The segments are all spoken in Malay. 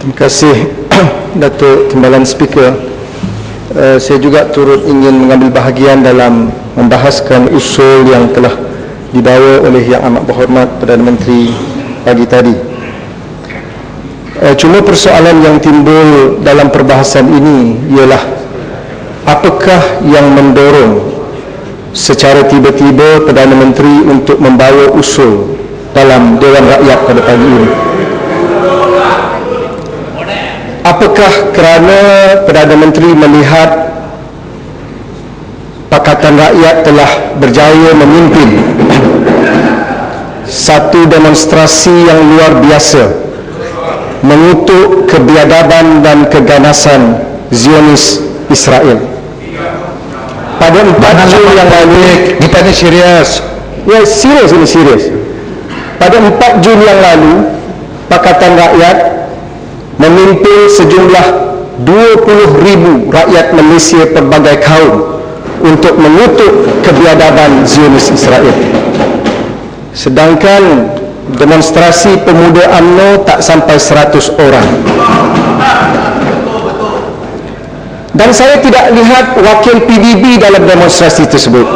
Terima kasih Datuk Timbalan Speaker. Saya juga turut ingin mengambil bahagian dalam membahaskan usul yang telah dibawa oleh Yang Amat Berhormat Perdana Menteri pagi tadi. Cuma persoalan yang timbul dalam perbahasan ini ialah apakah yang mendorong secara tiba-tiba Perdana Menteri untuk membawa usul dalam Dewan Rakyat pada pagi ini. Apakah kerana Perdana Menteri melihat Pakatan Rakyat telah berjaya memimpin satu demonstrasi yang luar biasa mengutuk kebiadaban dan keganasan Zionis Israel? Pada 4 Jun yang lalu, kita ni serius. ya serius ini serius. Pada 4 Jun yang lalu, Pakatan Rakyat memimpin sejumlah 20,000 rakyat Malaysia pelbagai kaum untuk mengutuk kebiadaban Zionis Israel. Sedangkan demonstrasi pemuda UMNO tak sampai 100 orang. Dan saya tidak lihat wakil PDB dalam demonstrasi tersebut.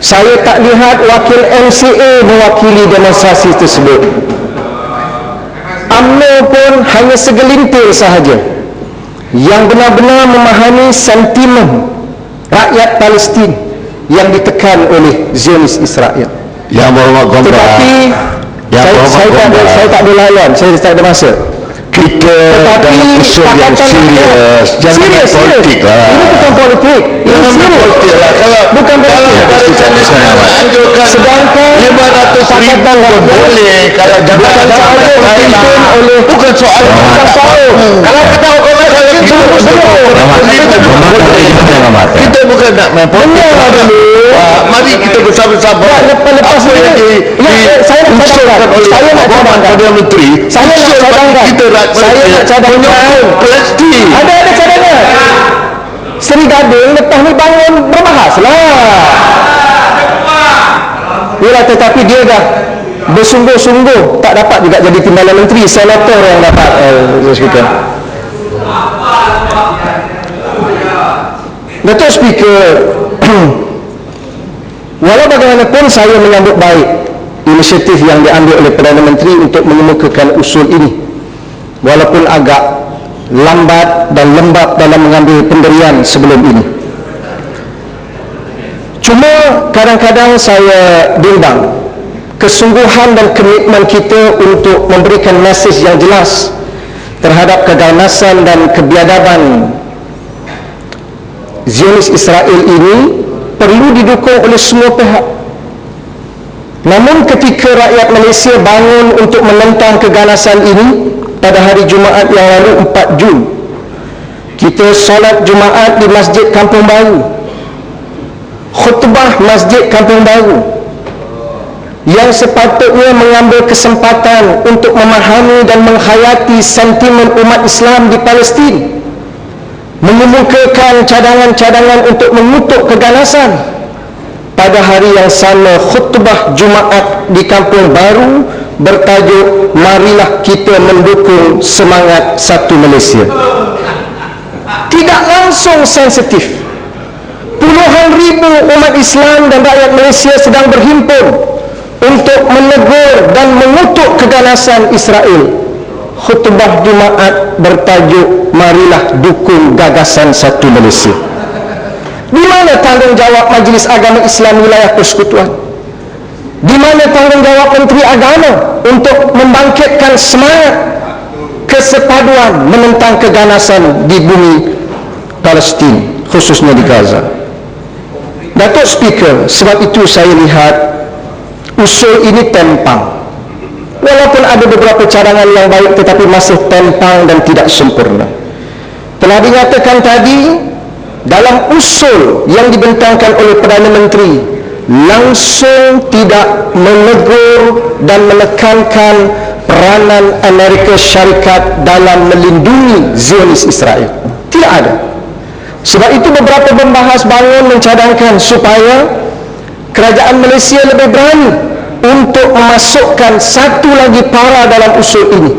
Saya tak lihat wakil MCA mewakili demonstrasi tersebut. UMNO pun hanya segelintir sahaja yang benar-benar memahami sentimen rakyat Palestin yang ditekan oleh Zionis Israel. Yang berhormat Gomba. Tetapi saya tak ada lawan, saya tak ada masa. Kita dalam usul yang serius, jangan politik lah. Ini bukan politik. Ini serius. Bukan politik. Sedangkan 500,000 boleh kalau jabatan oleh bukan soal kalau kita hukum kita bukan nak main politik. Mari kita bersama-sama. Lepas ini saya nak cadangkan Perdana Menteri. Saya nak cadangkan Palestin. Ada cadangan. Seri Gading lepas ni bangun berbahaslah. Yalah, tetapi dia dah bersungguh-sungguh tak dapat juga jadi timbalan menteri, senator yang dapat. Speaker. Datuk Speaker, walau bagaimanapun saya menyambut baik inisiatif yang diambil oleh Perdana Menteri untuk mengemukakan usul ini, walaupun agak lambat dan lembab dalam mengambil pendirian sebelum ini. Cuma kadang-kadang saya bimbang kesungguhan dan komitmen kita untuk memberikan mesej yang jelas terhadap keganasan dan kebiadaban Zionis Israel ini perlu didukung oleh semua pihak. Namun ketika rakyat Malaysia bangun untuk menentang keganasan ini pada hari Jumaat yang lalu 4 Jun, kita solat Jumaat di Masjid Kampung Baru, khutbah Masjid Kampung Baru yang sepatutnya mengambil kesempatan untuk memahami dan menghayati sentimen umat Islam di Palestin, mengemukakan cadangan-cadangan untuk mengutuk keganasan. Pada hari yang sama, khutbah Jumaat di Kampung Baru bertajuk marilah kita mendukung semangat satu Malaysia. Tidak langsung sensitif. Puluhan ribu umat Islam dan rakyat Malaysia sedang berhimpun untuk menegur dan mengutuk keganasan Israel. Khutbah Jumaat bertajuk marilah dukung gagasan satu Malaysia. Di mana tanggungjawab Majlis Agama Islam Wilayah Persekutuan? Di mana tanggungjawab Menteri Agama untuk membangkitkan semangat kesepaduan menentang keganasan di bumi Palestin, khususnya di Gaza? Datuk Speaker, sebab itu saya lihat usul ini tempang. Walaupun ada beberapa cadangan yang baik, tetapi masih tempang dan tidak sempurna. Telah dinyatakan tadi, dalam usul yang dibentangkan oleh Perdana Menteri langsung tidak menegur dan menekankan peranan Amerika Syarikat dalam melindungi Zionis Israel. Tidak ada. Sebab itu beberapa pembahas bangun mencadangkan supaya kerajaan Malaysia lebih berani untuk memasukkan satu lagi para dalam usul ini,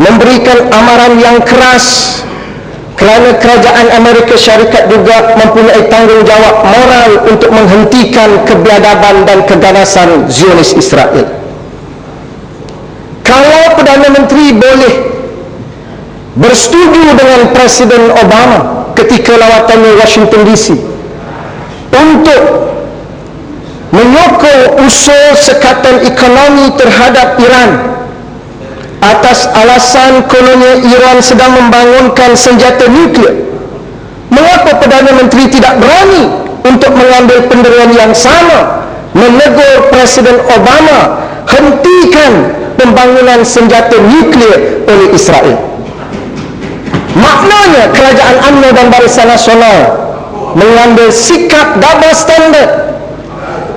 memberikan amaran yang keras kerana kerajaan Amerika Syarikat juga mempunyai tanggungjawab moral untuk menghentikan kebiadaban dan keganasan Zionis Israel. Kalau Perdana Menteri boleh bersetuju dengan Presiden Obama ketika lawatannya Washington DC untuk menyokong usul sekatan ekonomi terhadap Iran atas alasan kononnya Iran sedang membangunkan senjata nuklear, mengapa Perdana Menteri tidak berani untuk mengambil pendirian yang sama, menegur Presiden Obama hentikan pembangunan senjata nuklear oleh Israel? Maknanya kerajaan UMNO dan Barisan Nasional mengambil sikap double standard,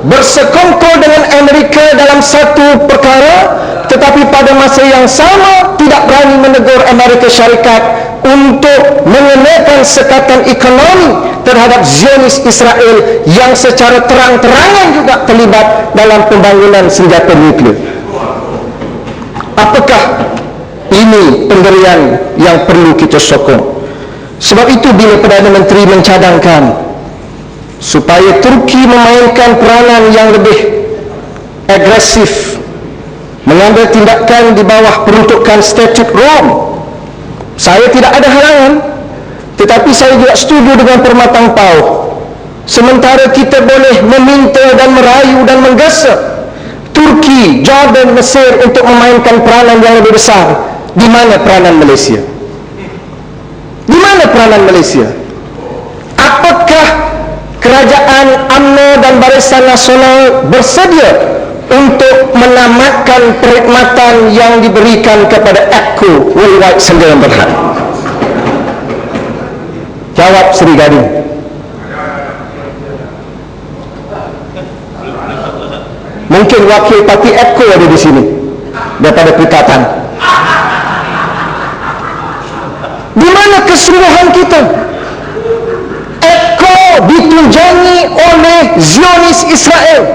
bersekongkol dengan Amerika dalam satu perkara, tetapi pada masa yang sama tidak berani menegur Amerika Syarikat untuk mengenakan sekatan ekonomi terhadap Zionis Israel yang secara terang-terangan juga terlibat dalam pembangunan senjata nuklear. Apakah ini pendirian yang perlu kita sokong? Sebab itu bila Perdana Menteri mencadangkan supaya Turki memainkan peranan yang lebih agresif, mengambil tindakan di bawah peruntukan Statut Rom, saya tidak ada halangan, tetapi saya juga setuju dengan permatang pauh. Sementara kita boleh meminta dan merayu dan menggesa Turki, Jordan, Mesir untuk memainkan peranan yang lebih besar, di mana peranan Malaysia? Di mana peranan Malaysia? Apakah kerajaan UMNO dan Barisan Nasional bersedia untuk menamatkan perkhidmatan yang diberikan kepada APCO Worldwide Sdn Bhd? Jawab Seri Gading. Mungkin wakil parti APCO ada di sini daripada Perikatan. Di mana keseluruhan kita? APCO ditunjangi oleh Zionis Israel.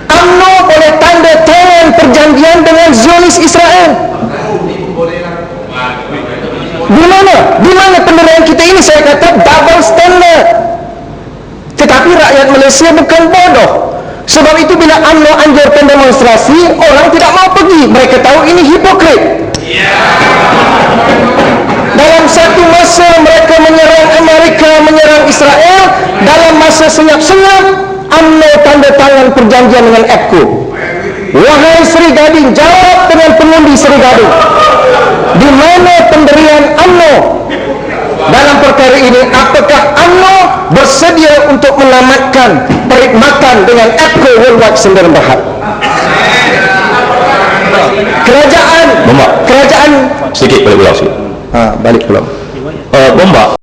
UMNO boleh tanda tangan perjanjian dengan Zionis Israel. Di mana pendirian kita ini? Saya kata double standard. Tetapi rakyat Malaysia bukan bodoh. Sebab itu bila UMNO anjurkan demonstrasi, orang tidak mau pergi. Mereka tahu ini hipokrit. Dalam satu masa mereka menyerang Amerika, menyerang Israel. Dalam masa senyap-senyap, UMNO tanda tangan perjanjian dengan APCO. Wahai Seri Gading, jawab dengan pengundi Seri Gading. Di mana pendirian UMNO dalam perkara ini? Apakah UMNO bersedia untuk menamatkan perkhidmatan dengan APCO Worldwide Sdn Bhd? Kerajaan sedikit boleh pulau sikit. balik pulau. Bomba